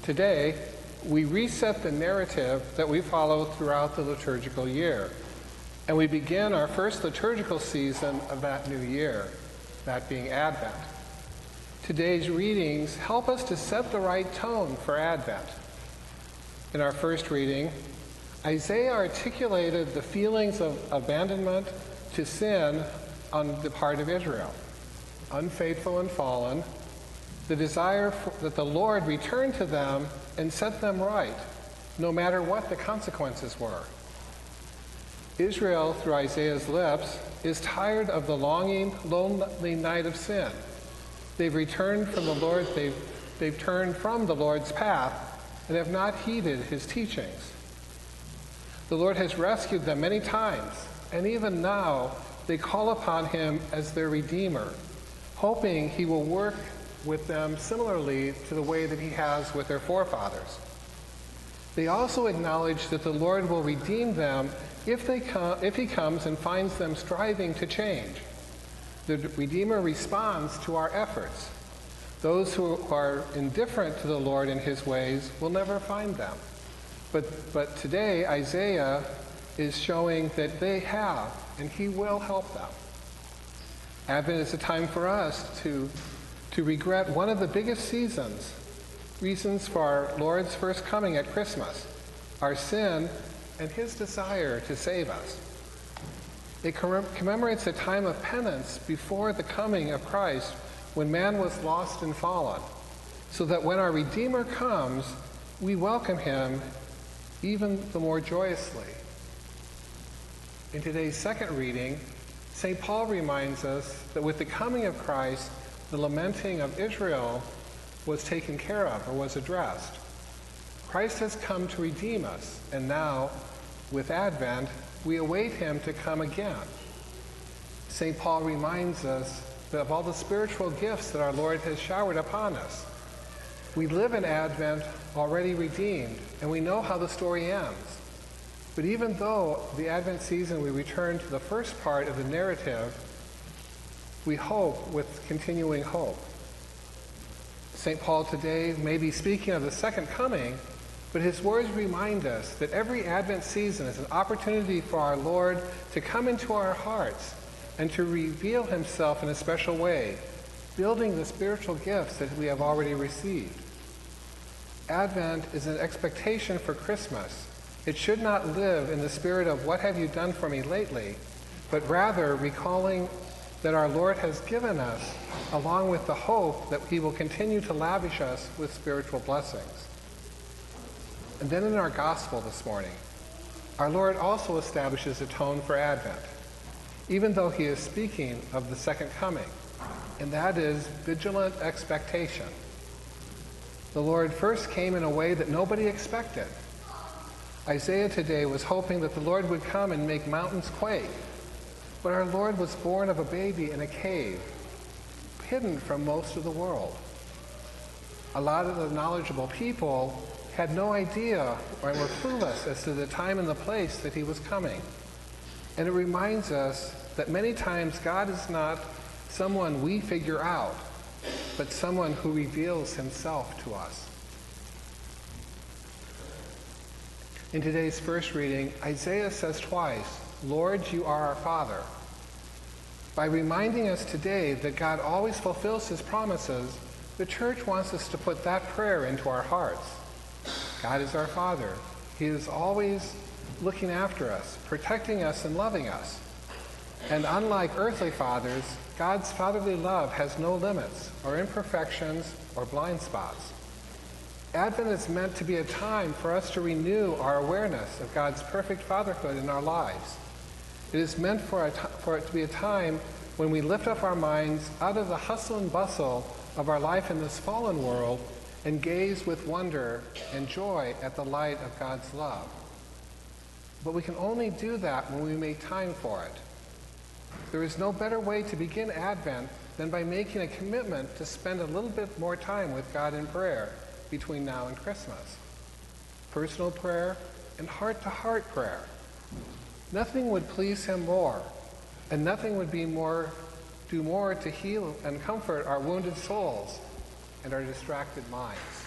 Today, we reset the narrative that we follow throughout the liturgical year, and we begin our first liturgical season of that new year, that being Advent. Today's readings help us to set the right tone for Advent. In our first reading, Isaiah articulated the feelings of abandonment to sin on the part of Israel, unfaithful and fallen, the desire that the Lord return to them and set them right, no matter what the consequences were. Israel, through Isaiah's lips, is tired of the longing, lonely night of sin. They've returned from the Lord, they've turned from the Lord's path and have not heeded his teachings. The Lord has rescued them many times, and even now they call upon him as their Redeemer, hoping he will work with them similarly to the way that he has with their forefathers. They also acknowledge that the Lord will redeem them if he comes and finds them striving to change. The Redeemer responds to our efforts. Those who are indifferent to the Lord and his ways will never find them. But today, Isaiah is showing that they have, and he will help them. Advent is a time for us to regret one of the biggest reasons for our Lord's first coming at Christmas, our sin and his desire to save us. It commemorates a time of penance before the coming of Christ, when man was lost and fallen, so that when our Redeemer comes, we welcome him even the more joyously. In today's second reading, St. Paul reminds us that with the coming of Christ, the lamenting of Israel was taken care of, or was addressed. Christ has come to redeem us, and now, with Advent, we await him to come again. St. Paul reminds us that of all the spiritual gifts that our Lord has showered upon us, we live in Advent already redeemed, and we know how the story ends. But even though the Advent season we return to the first part of the narrative, we hope with continuing hope. St. Paul today may be speaking of the second coming, but his words remind us that every Advent season is an opportunity for our Lord to come into our hearts and to reveal himself in a special way, building the spiritual gifts that we have already received. Advent is an expectation for Christmas. It should not live in the spirit of "what have you done for me lately," but rather recalling that our Lord has given us, along with the hope that he will continue to lavish us with spiritual blessings. And then in our gospel this morning, our Lord also establishes a tone for Advent, even though he is speaking of the second coming, and that is vigilant expectation. The Lord first came in a way that nobody expected. Isaiah today was hoping that the Lord would come and make mountains quake, but our Lord was born of a baby in a cave, hidden from most of the world. A lot of the knowledgeable people had no idea or were clueless as to the time and the place that he was coming. And it reminds us that many times God is not someone we figure out, but someone who reveals himself to us. In today's first reading, Isaiah says twice, "Lord, you are our Father." By reminding us today that God always fulfills his promises, the Church wants us to put that prayer into our hearts. God is our Father. He is always looking after us, protecting us, and loving us. And unlike earthly fathers, God's fatherly love has no limits, or imperfections, or blind spots. Advent is meant to be a time for us to renew our awareness of God's perfect fatherhood in our lives. It is meant for it to be a time when we lift up our minds out of the hustle and bustle of our life in this fallen world and gaze with wonder and joy at the light of God's love. But we can only do that when we make time for it. There is no better way to begin Advent than by making a commitment to spend a little bit more time with God in prayer between now and Christmas. Personal prayer and heart-to-heart prayer. Nothing would please him more, and nothing would do more to heal and comfort our wounded souls and our distracted minds.